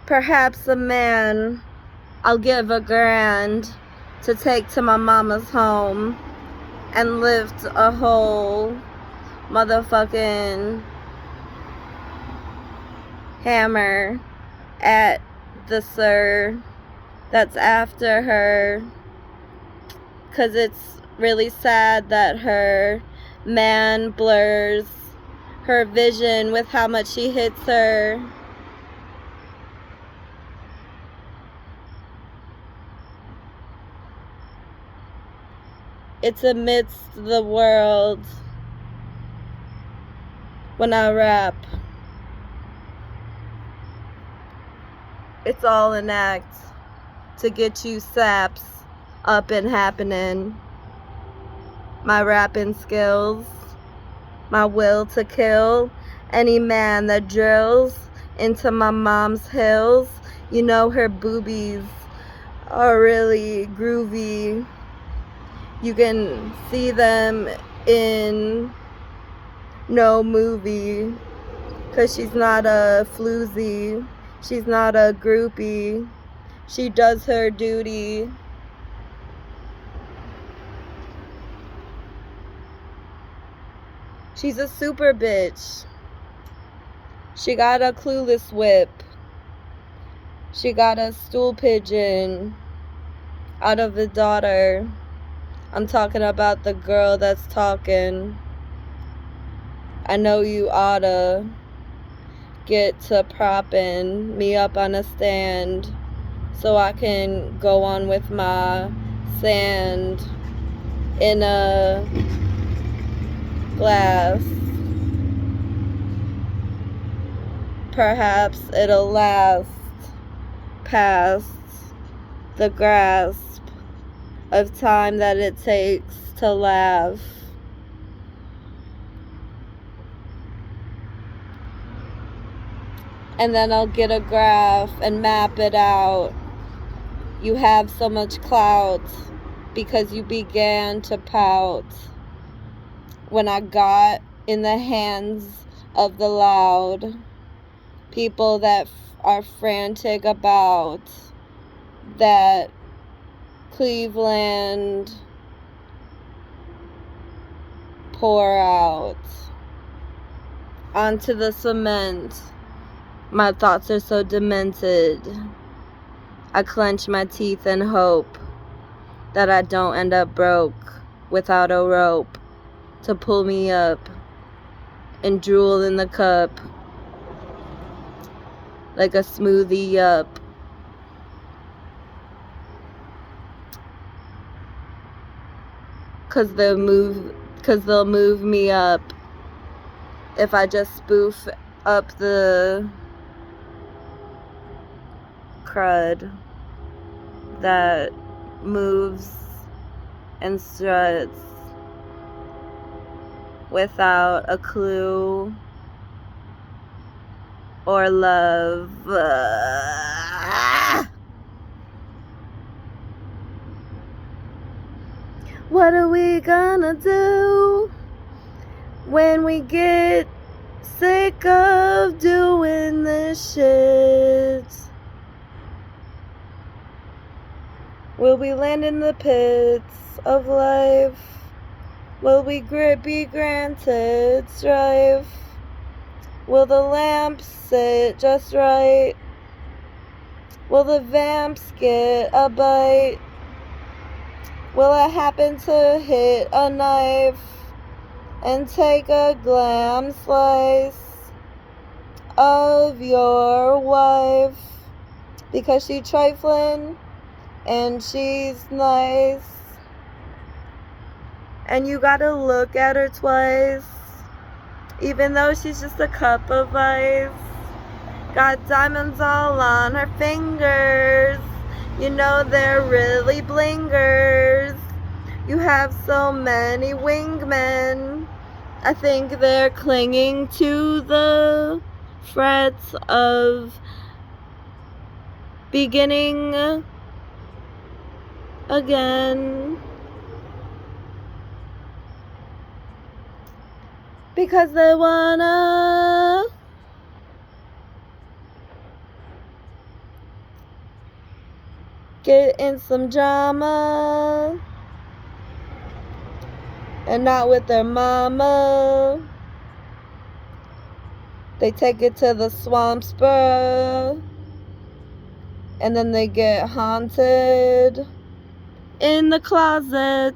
Perhaps a man I'll give $1,000 to take to my mama's home and lift a whole motherfucking hammer at the sir that's after her, 'cause it's really sad that her man blurs her vision with how much he hits her. It's amidst the world when I rap. It's all an act to get you saps up and happening. My rapping skills, my will to kill any man that drills into my mom's hills. You know her boobies are really groovy. You can see them in no movie, 'cause she's not a floozy, she's not a groupie. She does her duty. She's a super bitch. She got a clueless whip. She got a stool pigeon out of a daughter. I'm talking about the girl that's talking. I know you oughta get to propping me up on a stand so I can go on with my sand in a glass. Perhaps it'll last past the grasp of time that it takes to laugh. And then I'll get a graph and map it out. You have so much clout because you began to pout when I got in the hands of the loud. People that are frantic about that Cleveland pour out onto the cement. My thoughts are so demented. I clench my teeth and hope that I don't end up broke without a rope to pull me up and drool in the cup like a smoothie up. Cause they'll move me up if I just spoof up the crud that moves and struts without a clue or love. What are we gonna do when we get sick of doing this shit? Will we land in the pits of life? Will we be granted strife? Will the lamps sit just right? Will the vamps get a bite? Will I happen to hit a knife and take a glam slice of your wife because she trifling and she's nice, and you gotta look at her twice even though she's just a cup of ice? Got diamonds all on her fingers, you know they're really blingers. You have so many wingmen, I think they're clinging to the frets of beginning again. Because they wanna get in some drama, and not with their mama. They take it to the swamps, bruh, and then they get haunted in the closet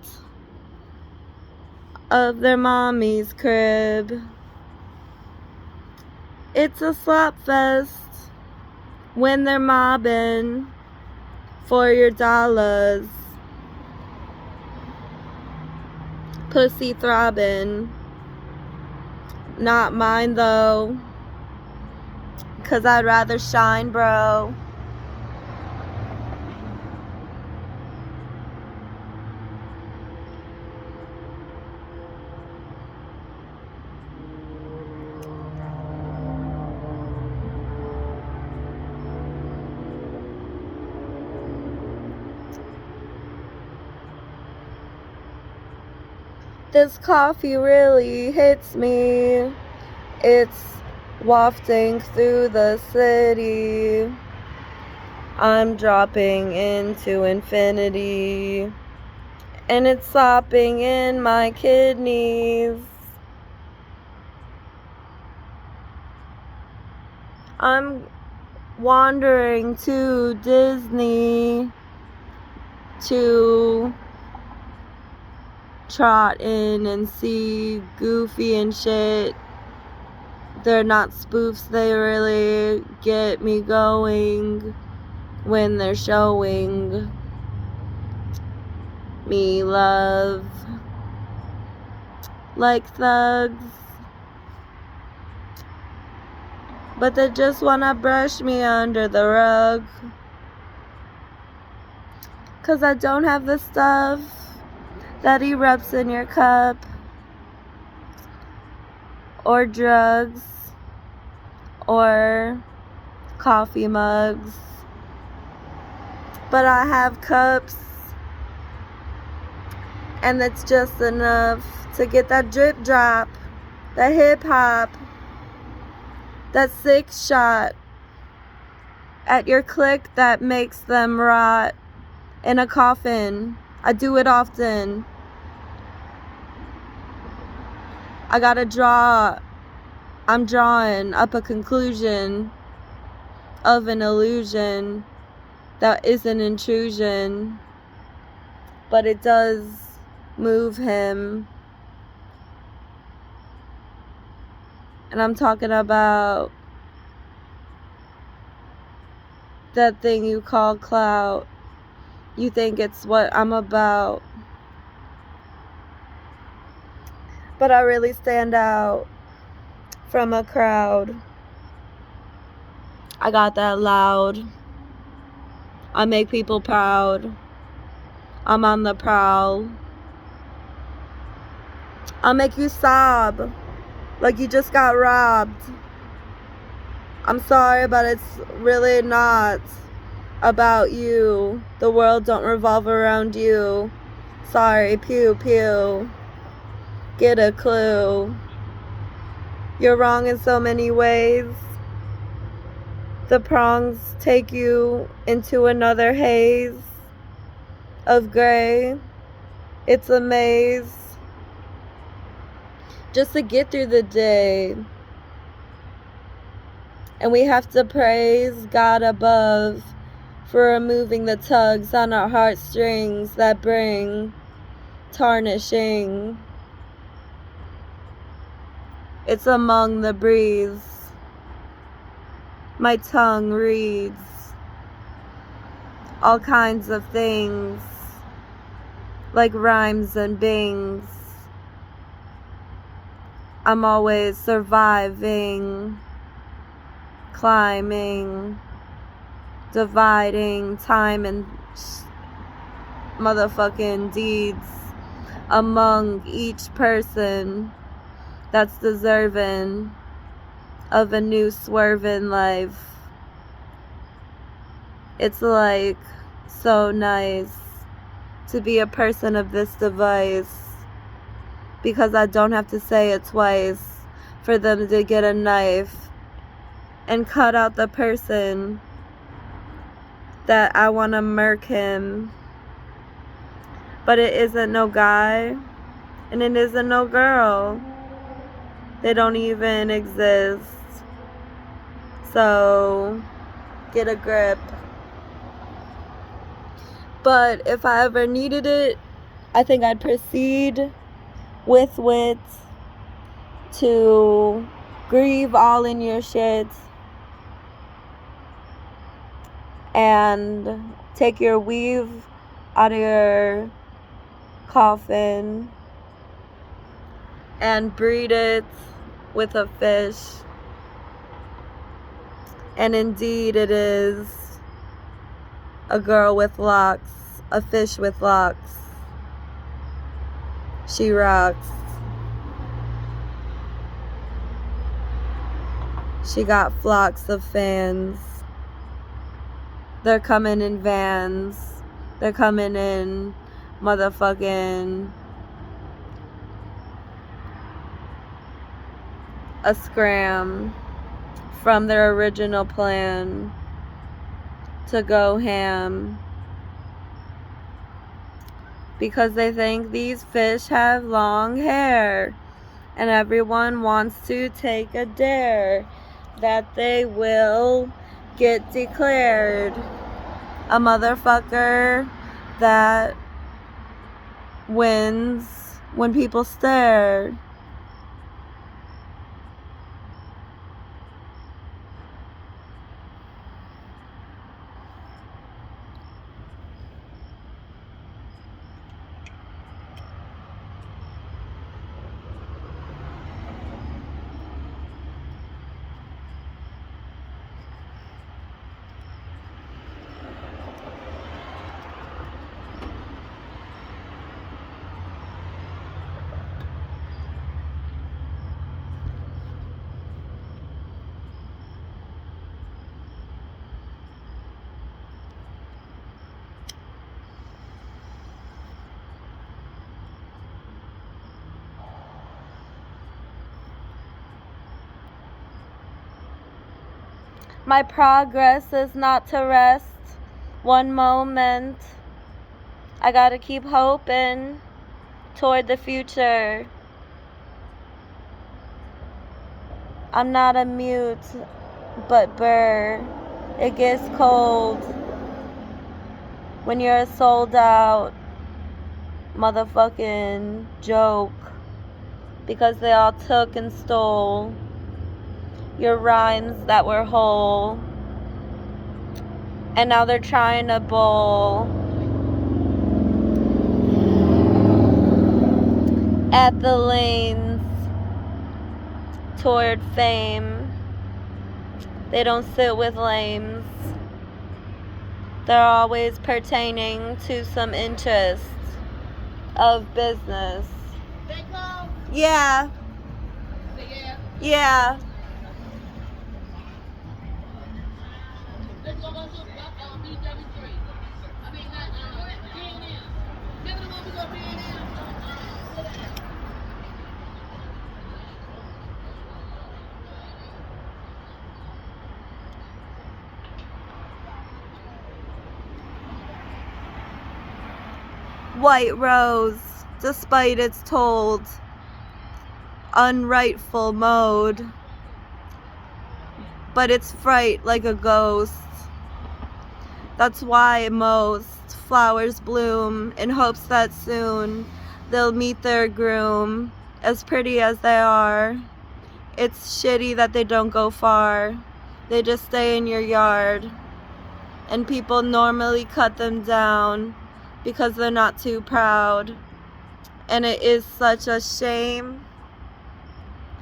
of their mommy's crib. It's a slap fest when they're mobbing for your dollars. Pussy throbbing. Not mine though, 'cause I'd rather shine, bro. This coffee really hits me. It's wafting through the city. I'm dropping into infinity, and it's sopping in my kidneys. I'm wandering to Disney to trot in and see Goofy and shit. They're not spoofs, they really get me going when they're showing me love like thugs. But they just wanna brush me under the rug, 'cause I don't have the stuff that erupts in your cup, or drugs, or coffee mugs. But I have cups, and that's just enough to get that drip drop, that hip hop, that 6 shot at your click that makes them rot in a coffin. I do it often. I gotta I'm drawing up a conclusion of an illusion that is an intrusion, but it does move him. And I'm talking about that thing you call clout. You think it's what I'm about, but I really stand out from a crowd. I got that loud. I make people proud. I'm on the prowl. I'll make you sob like you just got robbed. I'm sorry, but it's really not about you. The world don't revolve around you. Sorry, pew pew. Get a clue. You're wrong in so many ways. The prongs take you into another haze of gray. It's a maze just to get through the day. And we have to praise God above for removing the tugs on our heartstrings that bring tarnishing. It's among the breeze. My tongue reads all kinds of things, like rhymes and bings. I'm always surviving, climbing, dividing time and motherfucking deeds among each person that's deserving of a new swerving life. It's like so nice to be a person of this device, because I don't have to say it twice for them to get a knife and cut out the person that I want to murk him. But it isn't no guy, and it isn't no girl. They don't even exist. So, get a grip. But if I ever needed it, I think I'd proceed with wit to grieve all in your shit and take your weave out of your coffin and breed it with a fish. And indeed it is a girl with locks, a fish with locks. She rocks. She got flocks of fans. They're coming in vans. They're coming in motherfucking a scram from their original plan to go ham because they think these fish have long hair and everyone wants to take a dare that they will get declared a motherfucker that wins when people stare. My progress is not to rest one moment. I gotta keep hoping toward the future. I'm not a mute, but burr. It gets cold when you're a sold out motherfucking joke because they all took and stole your rhymes that were whole, and now they're trying to bowl at the lanes toward fame. They don't sit with lames. They're always pertaining to some interest of business. Yeah. Yeah. White rose, despite its told unrightful mode, but its fright like a ghost. That's why most flowers bloom in hopes that soon they'll meet their groom, as pretty as they are. It's shitty that they don't go far. They just stay in your yard, and people normally cut them down because they're not too proud. And it is such a shame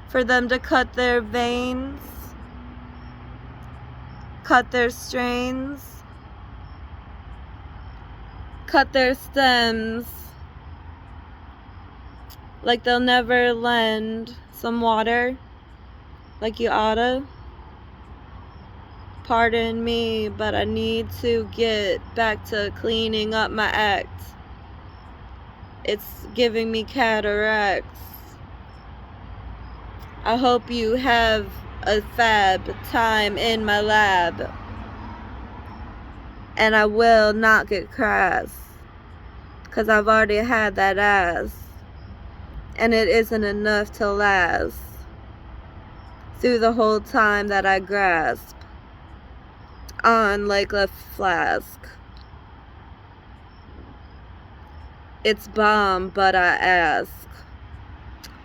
for them to cut their veins, cut their strains, cut their stems, like they'll never lend some water like you oughta. Pardon me, but I need to get back to cleaning up my act. It's giving me cataracts. I hope you have a fab time in my lab. And I will not get crass, 'cause I've already had that ass, and it isn't enough to last through the whole time that I grasp on like a flask. It's bomb, but I ask,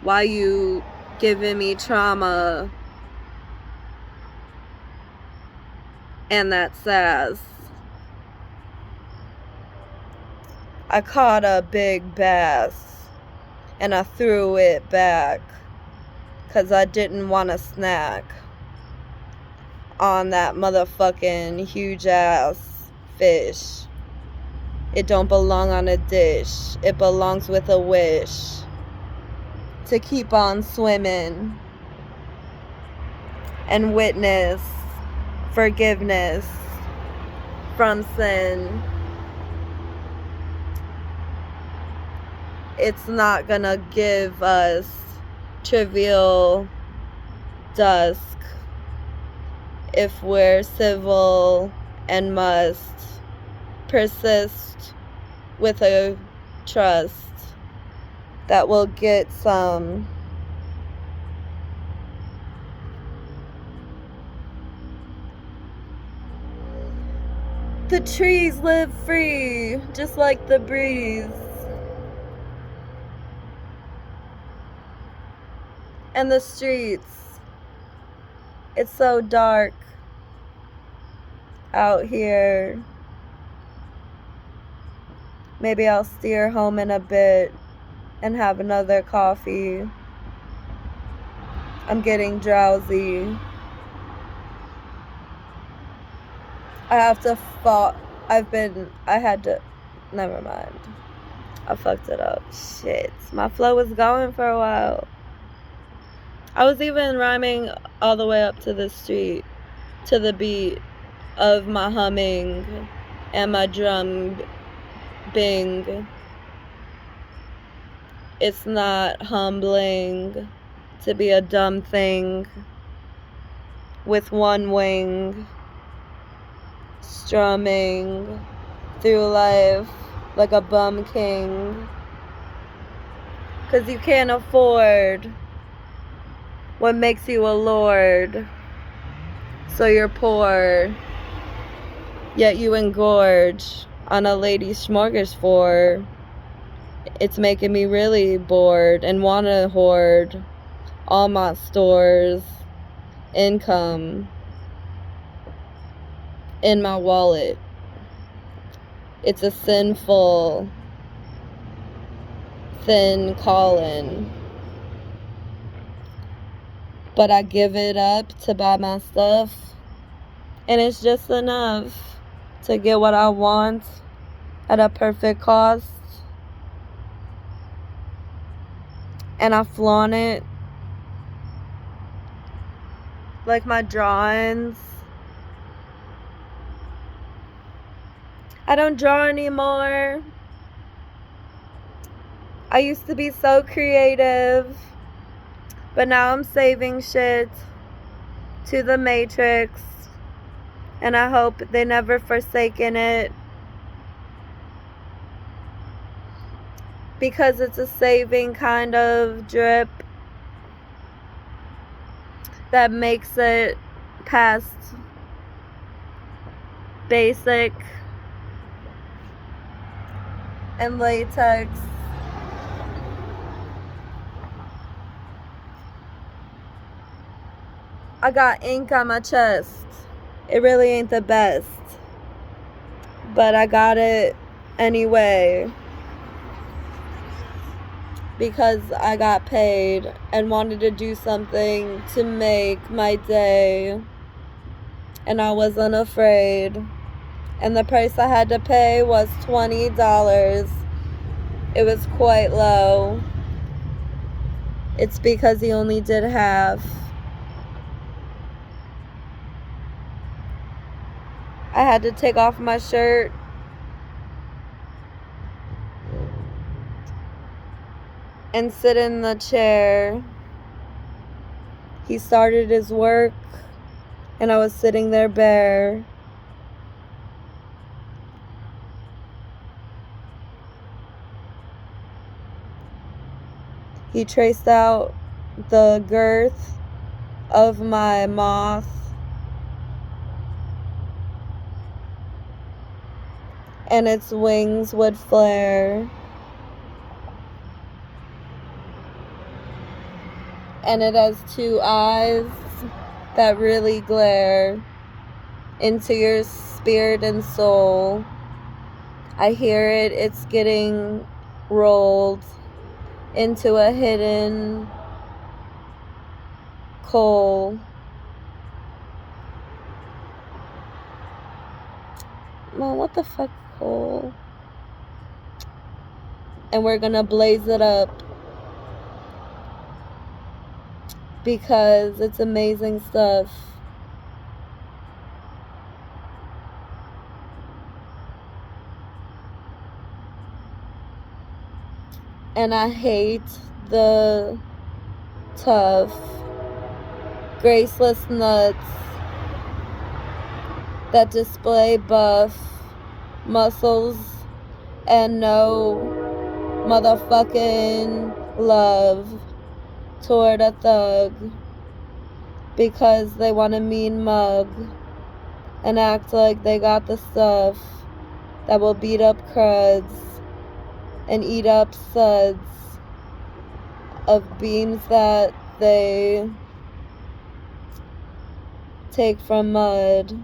why you giving me trauma and that sass? I caught a big bass and I threw it back 'cause I didn't want a snack on that motherfucking huge ass fish. It don't belong on a dish. It belongs with a wish to keep on swimming and witness forgiveness from sin. It's not gonna give us trivial dusk if we're civil and must persist with a trust that will get some. The trees live free, just like the breeze. And the streets, it's so dark out here. Maybe I'll steer home in a bit and have another coffee. I'm getting drowsy. I had to, never mind. I fucked it up. Shit. My flow was going for a while. I was even rhyming all the way up to the street, to the beat of my humming and my drum bing. It's not humbling to be a dumb thing with one wing, strumming through life like a bum king. 'Cause you can't afford what makes you a lord, so you're poor, yet you engorge on a lady's smorgasbord. It's making me really bored and want to hoard all my stores, income in my wallet. It's a sinful, thin calling. But I give it up to buy my stuff, and it's just enough to get what I want at a perfect cost. And I flaunt it like my drawings. I don't draw anymore. I used to be so creative, but now I'm saving shit to the Matrix, and I hope they never forsaken it, because it's a saving kind of drip that makes it past basic and latex. I got ink on my chest. It really ain't the best, but I got it anyway because I got paid and wanted to do something to make my day, and I wasn't afraid. And the price I had to pay was $20. It was quite low. It's because he only did half. I had to take off my shirt and sit in the chair. He started his work, and I was sitting there bare. He traced out the girth of my moth and its wings would flare. And it has two eyes that really glare into your spirit and soul. I hear it, it's getting rolled into a hidden coal. Man, what the fuck, coal? And we're gonna blaze it up because it's amazing stuff. And I hate the tough, graceless nuts that display buff muscles and no motherfucking love toward a thug because they want to mean mug and act like they got the stuff that will beat up cruds and eat up suds of beams that they take from mud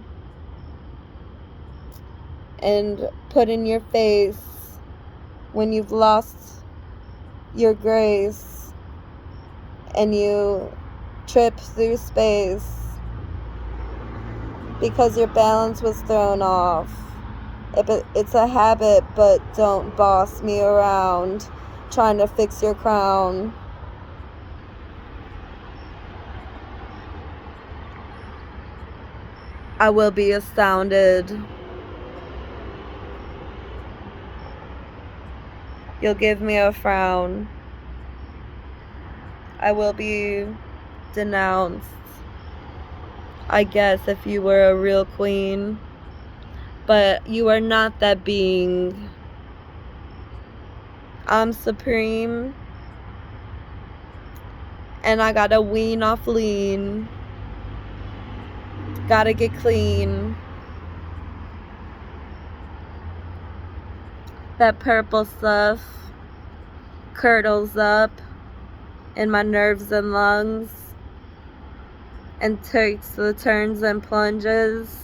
and put in your face when you've lost your grace and you trip through space because your balance was thrown off. It's a habit, but don't boss me around trying to fix your crown. I will be astounded. You'll give me a frown. I will be denounced, I guess, if you were a real queen. But you are not that being. I'm supreme. And I gotta wean off lean. Gotta get clean. That purple stuff curdles up in my nerves and lungs and takes the turns and plunges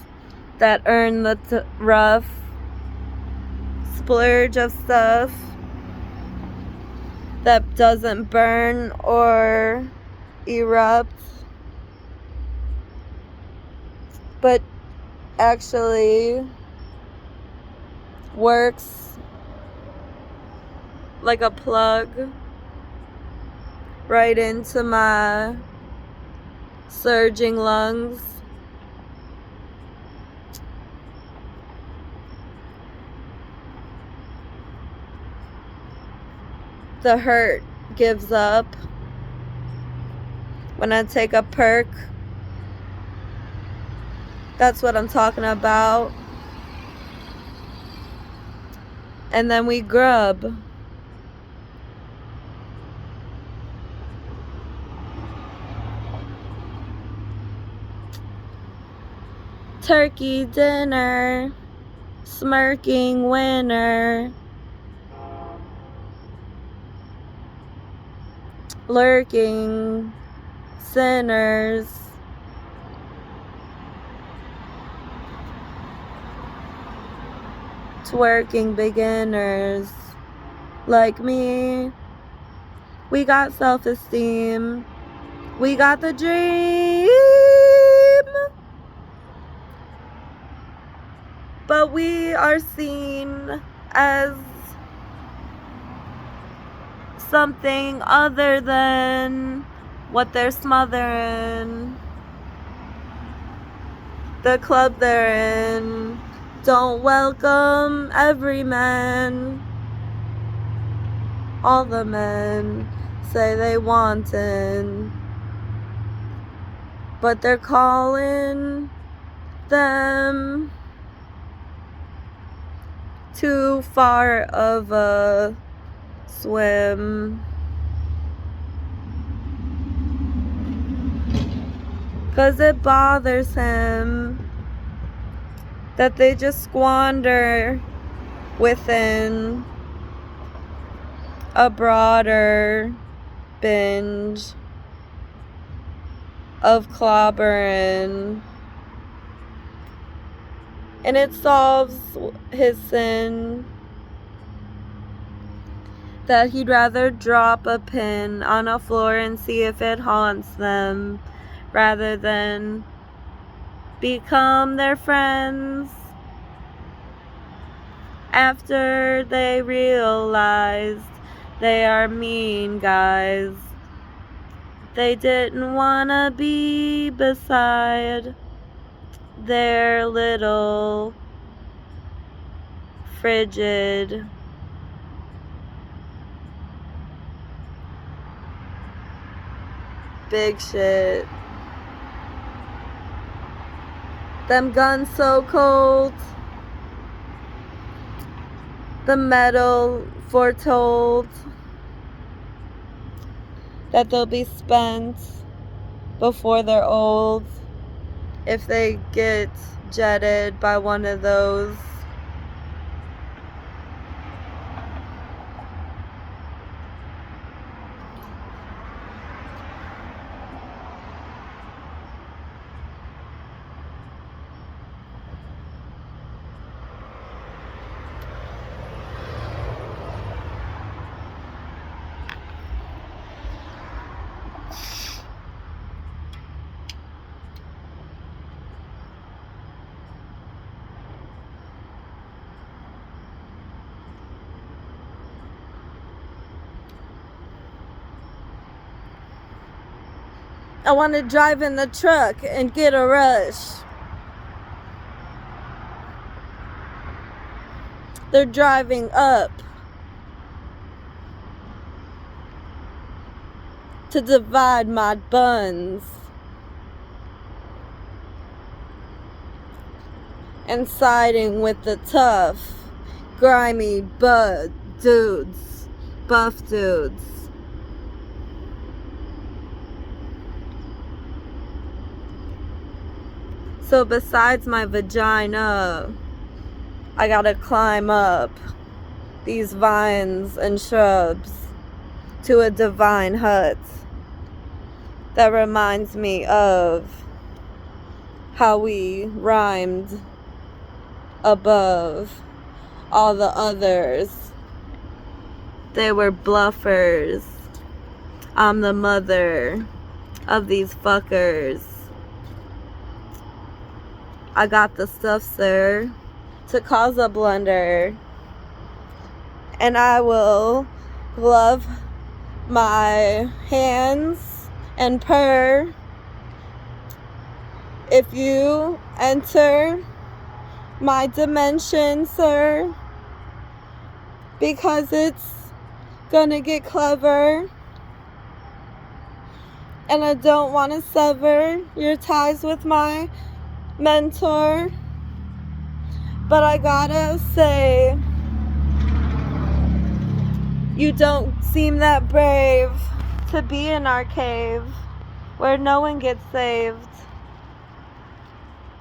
that earn the rough splurge of stuff that doesn't burn or erupt, but actually works like a plug right into my surging lungs. The hurt gives up when I take a perk. That's what I'm talking about. And then we grub. Turkey dinner, smirking winner, lurking sinners, twerking beginners like me. We got self-esteem, we got the dream, but we are seen as something other than what they're smothering. The club they're in don't welcome every man. All the men say they wantin', but they're calling them too far of a swim. 'cause it bothers him that they just squander within a broader binge of clobbering, and it solves his sin that he'd rather drop a pin on a floor and see if it haunts them rather than become their friends after they realized they are mean guys. They didn't wanna be beside their little frigid big shit. Them guns so cold. The metal foretold that they'll be spent before they're old if they get jetted by one of those. I want to drive in the truck and get a rush. They're driving up to divide my buns and siding with the tough, grimy buff dudes. So besides my vagina, I gotta climb up these vines and shrubs to a divine hut that reminds me of how we rhymed above all the others. They were bluffers. I'm the mother of these fuckers. I got the stuff, sir, to cause a blunder, and I will glove my hands and purr if you enter my dimension, sir, because it's gonna get clever, and I don't want to sever your ties with my mentor, but I gotta say, you don't seem that brave to be in our cave where no one gets saved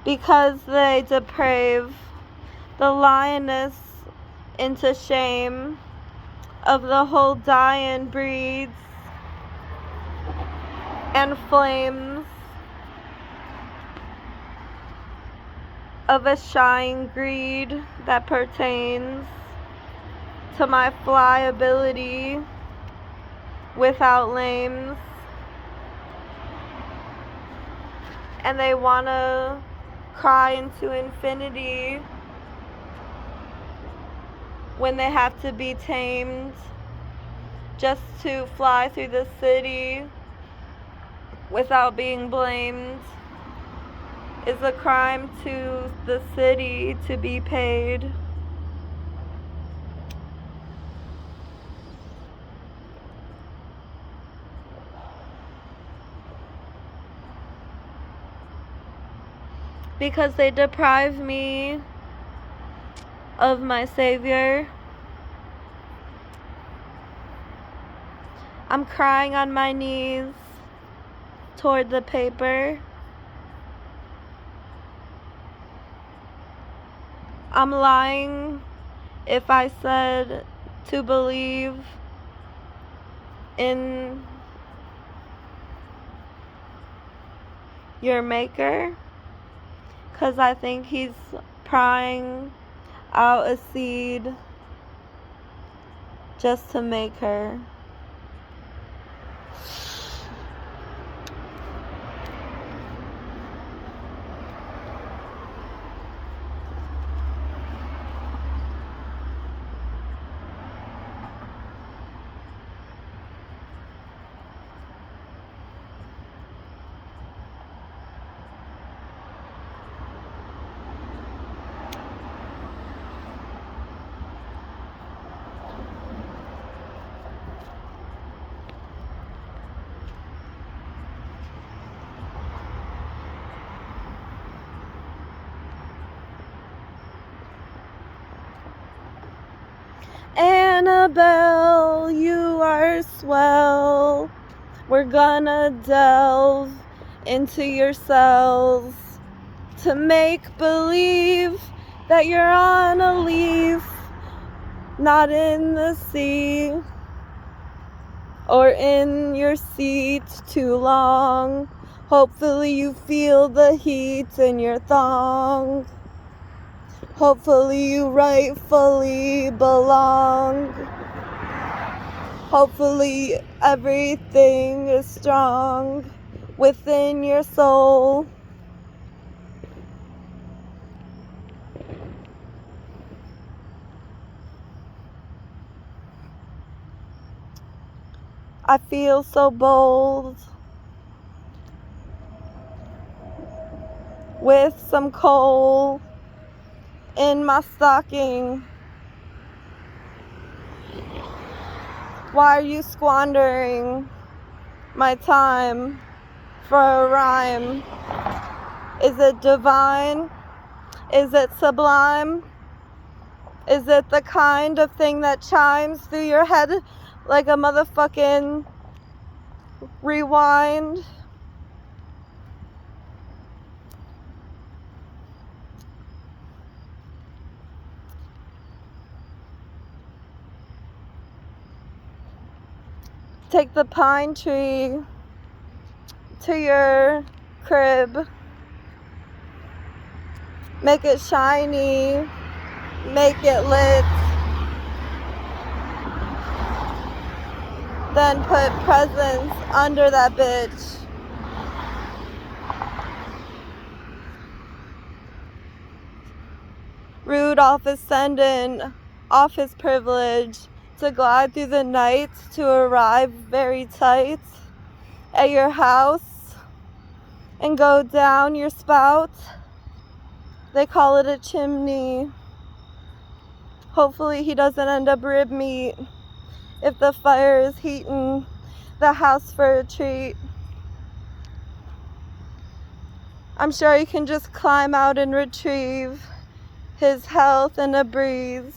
because they deprave the lioness into shame of the whole dying breeds and flames of a shying greed that pertains to my flyability without lames. And they wanna cry into infinity when they have to be tamed just to fly through the city without being blamed. Is a crime to the city to be paid. Because they deprive me of my savior. I'm crying on my knees toward the paper. I'm lying if I said to believe in your maker, 'cause I think he's prying out a seed just to make her. Annabelle, you are swell. We're gonna delve into your cells to make believe that you're on a leaf, not in the sea or in your seat too long. Hopefully you feel the heat in your thong. Hopefully you rightfully belong. Hopefully everything is strong within your soul. I feel so bold with some coal in my stocking. Why are you squandering my time for a rhyme? Is it divine? Is it sublime? Is it the kind of thing that chimes through your head like a motherfucking rewind? Take the pine tree to your crib. Make it shiny. Make it lit. Then put presents under that bitch. Rudolph is sending off his privilege to glide through the night to arrive very tight at your house and go down your spout. They call it a chimney. Hopefully he doesn't end up rib meat if the fire is heating the house for a treat. I'm sure he can just climb out and retrieve his health in a breeze.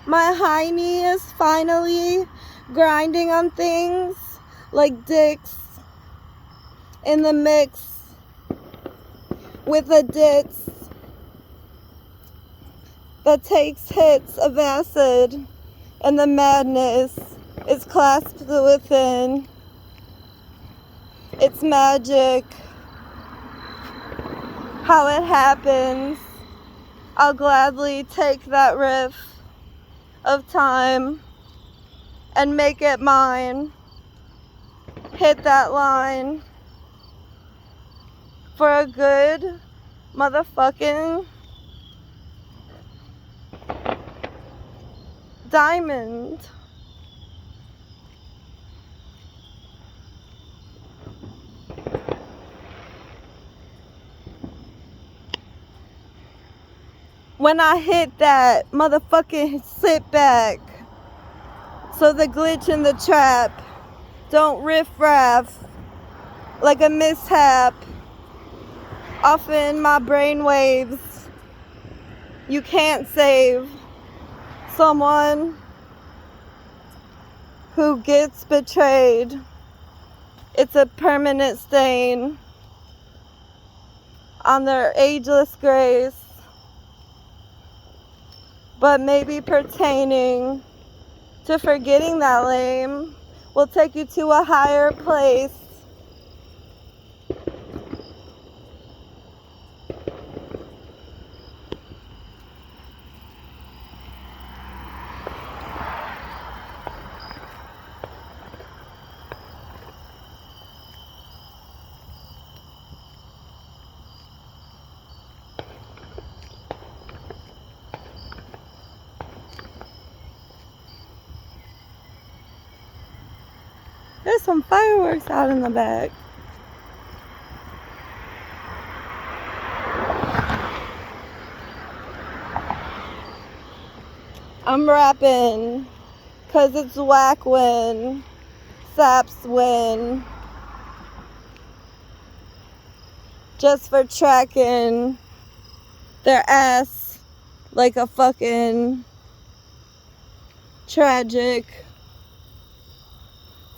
My hiney is finally grinding on things like dicks in the mix with the dits that takes hits of acid, and the madness is clasped within. It's magic how it happens. I'll gladly take that riff of time and make it mine. Hit that line for a good motherfucking diamond. when I hit that motherfucking sit back. So the glitch in the trap don't riff-raff like a mishap off in my brainwaves. You can't save someone who gets betrayed. It's a permanent stain on their ageless grace, but maybe pertaining to forgetting that lame will take you to a higher place. There's some fireworks out in the back. I'm rapping 'cause it's whack when saps win. Just for tracking their ass like a fucking tragic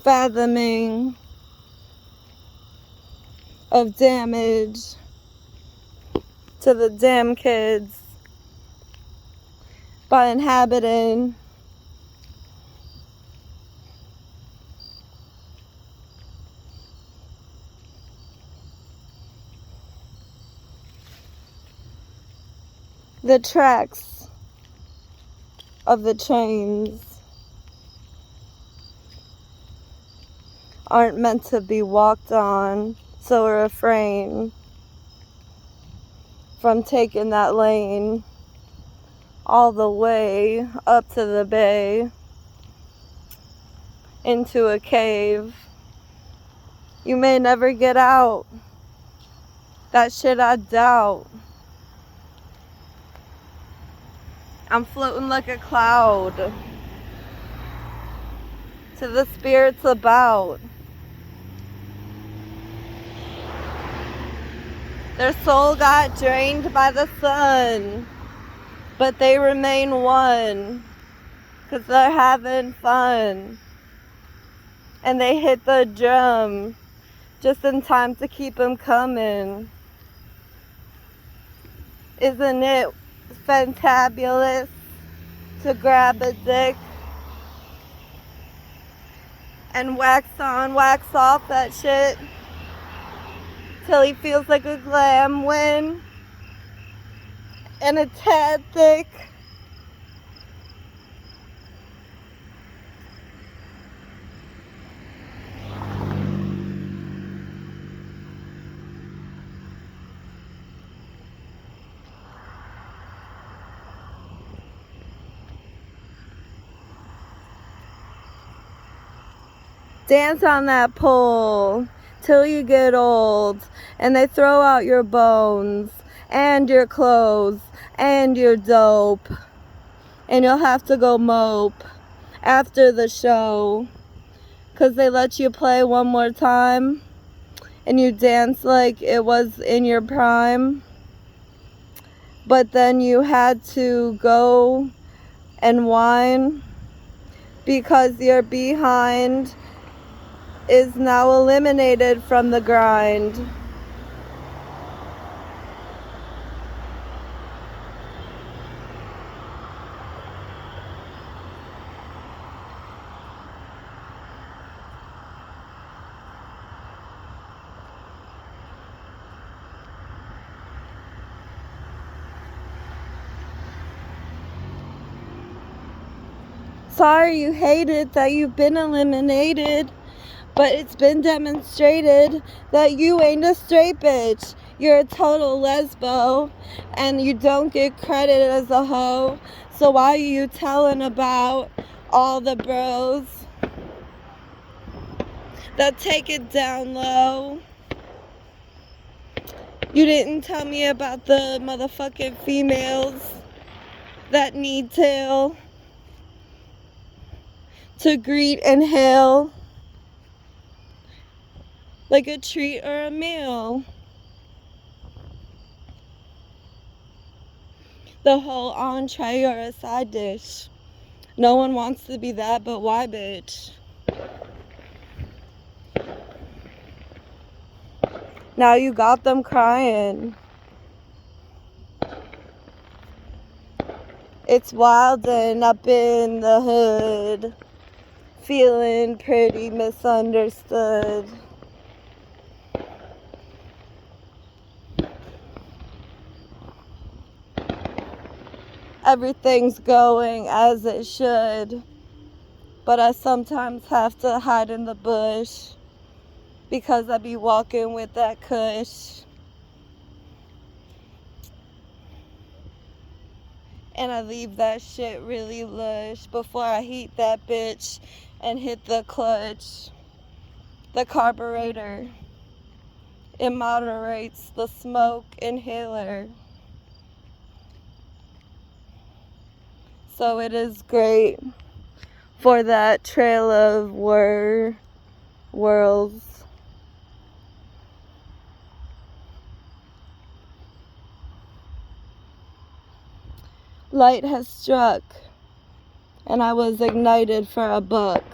fathoming of damage to the damn kids by inhabiting the tracks of the trains aren't meant to be walked on, so refrain from taking that lane all the way up to the bay into a cave. You may never get out. That shit I doubt. I'm floating like a cloud to the spirits about. Their soul got drained by the sun, but they remain one, 'cause they're having fun. And they hit the drum just in time to keep them coming. Isn't it fantabulous to grab a dick and wax on, wax off that shit till he feels like a glam win and a tad thick? Dance on that pole till you get old and they throw out your bones and your clothes and your dope, and you'll have to go mope after the show 'cause they let you play one more time and you dance like it was in your prime, but then you had to go and whine because your behind is now eliminated from the grind. Sorry you hated that you've been eliminated, but it's been demonstrated that you ain't a straight bitch. You're a total lesbo, and you don't get credit as a hoe. So why are you telling about all the bros that take it down low? You didn't tell me about the motherfucking females that need to greet and hail like a treat or a meal. The whole entree or a side dish. No one wants to be that, but why, bitch? Now you got them crying. It's wildin' up in the hood, feeling pretty misunderstood. Everything's going as it should, but I sometimes have to hide in the bush because I be walking with that kush. And I leave that shit really lush before I heat that bitch and hit the clutch. The carburetor, it moderates the smoke inhaler. So it is great for that trail of worlds. Light has struck, and I was ignited for a buck.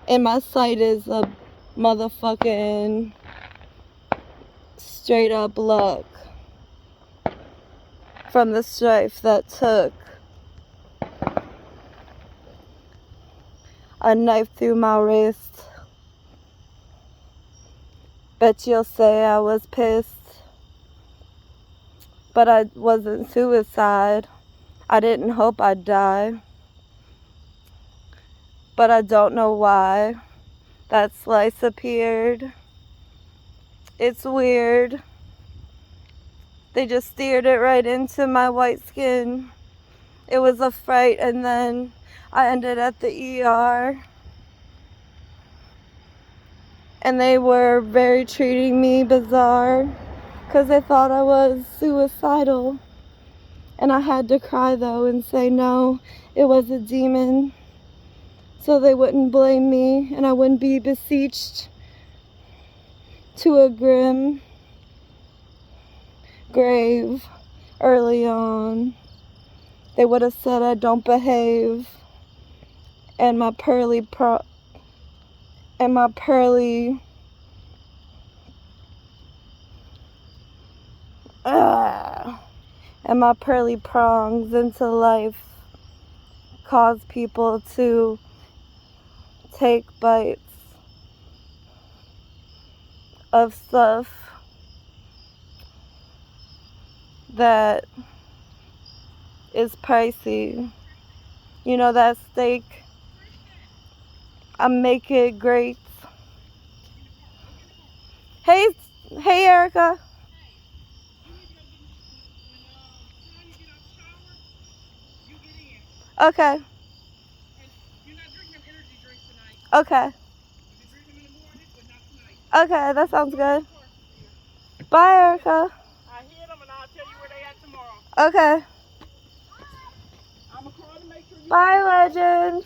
And my sight is a motherfucking straight up luck from the strife that took a knife through my wrist. Bet you'll say I was pissed, but I wasn't suicide. I didn't hope I'd die, but I don't know why that slice appeared. It's weird. They just steered it right into my white skin. It was a fright, and then I ended at the ER. And they were very treating me bizarre because they thought I was suicidal. And I had to cry though and say no, it was a demon. So they wouldn't blame me and I wouldn't be beseeched to a grim grave early on. They would have said I don't behave, and my pearly and my pearly prongs into life cause people to take bites of stuff that is pricey. You know that steak? I make it great. Hey, Erica. Okay. Okay. Okay, that sounds good. Bye, Erica. I hit them and I'll tell you where they at tomorrow. Okay. Bye, legend.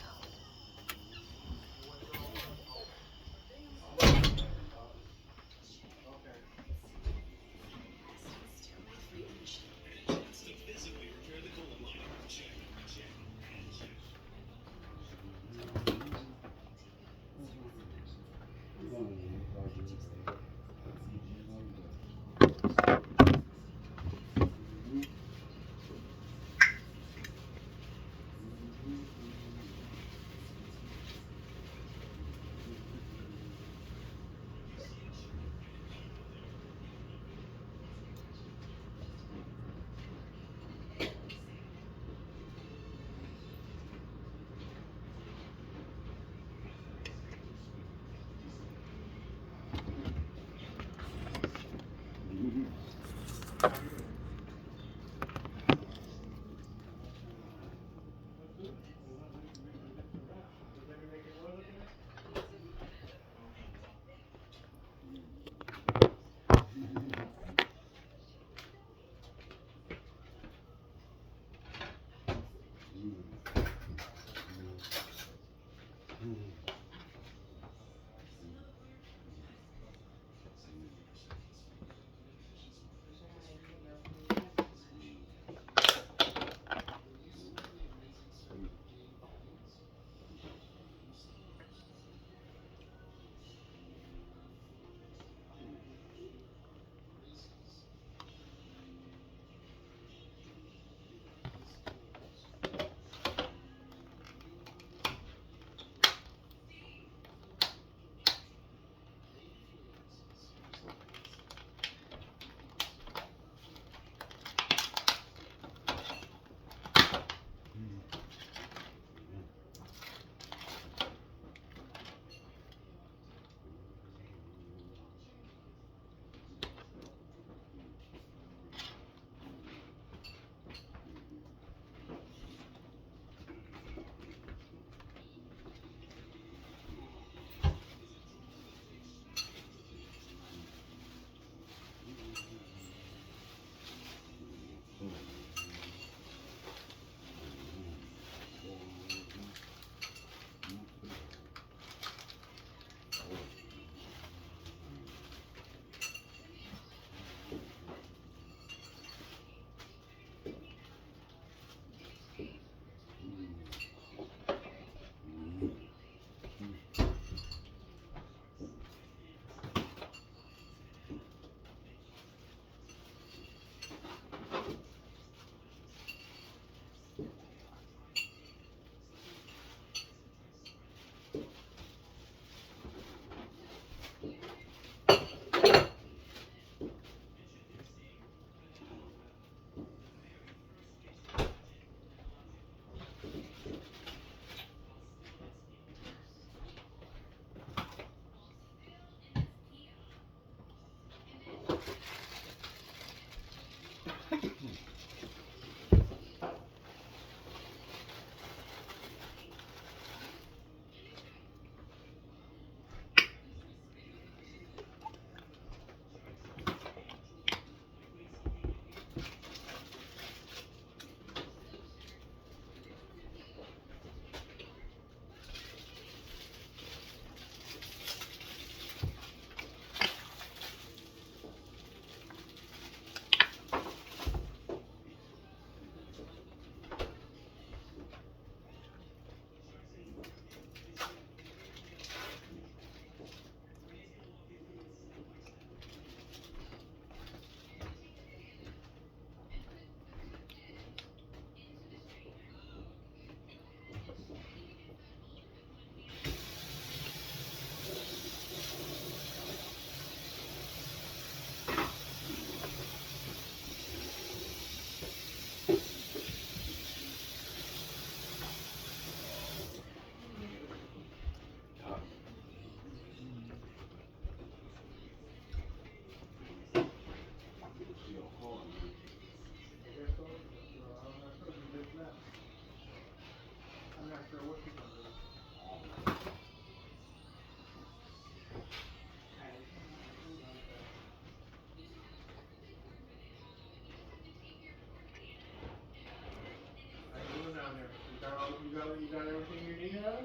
You got everything you need out?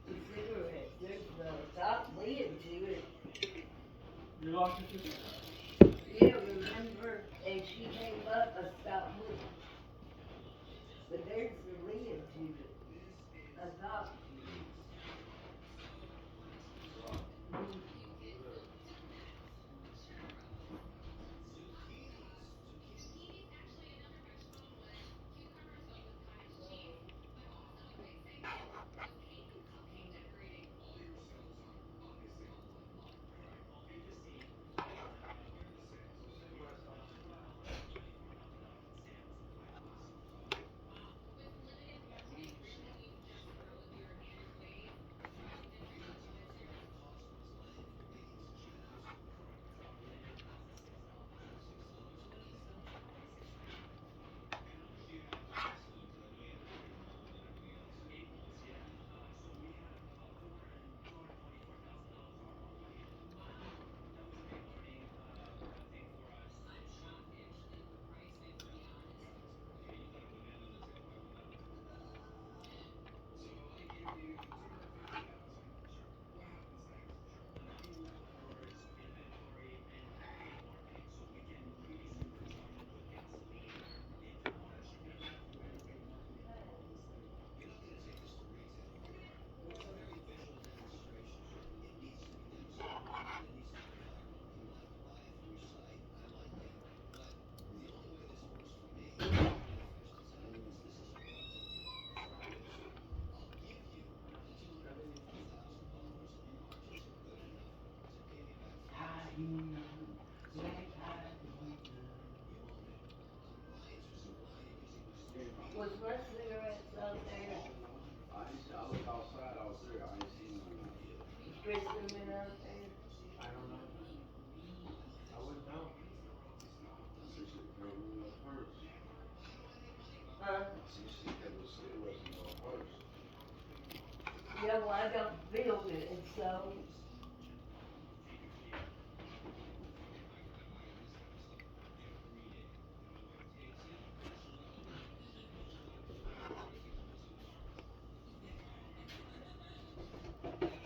The cigarette. There's the stop leading to it. You lost your cigarette? Yeah, remember, and she gave up a stop leading. But there's the lid to it. A stop. Was my cigarettes out there? I look outside out there, I ain't seen none out yet. Kristen been out there? I don't know. I wouldn't know. She should have me in her purse. Huh? She should have those cigarettes in her purse. Yeah, well, I got the bill with it, so.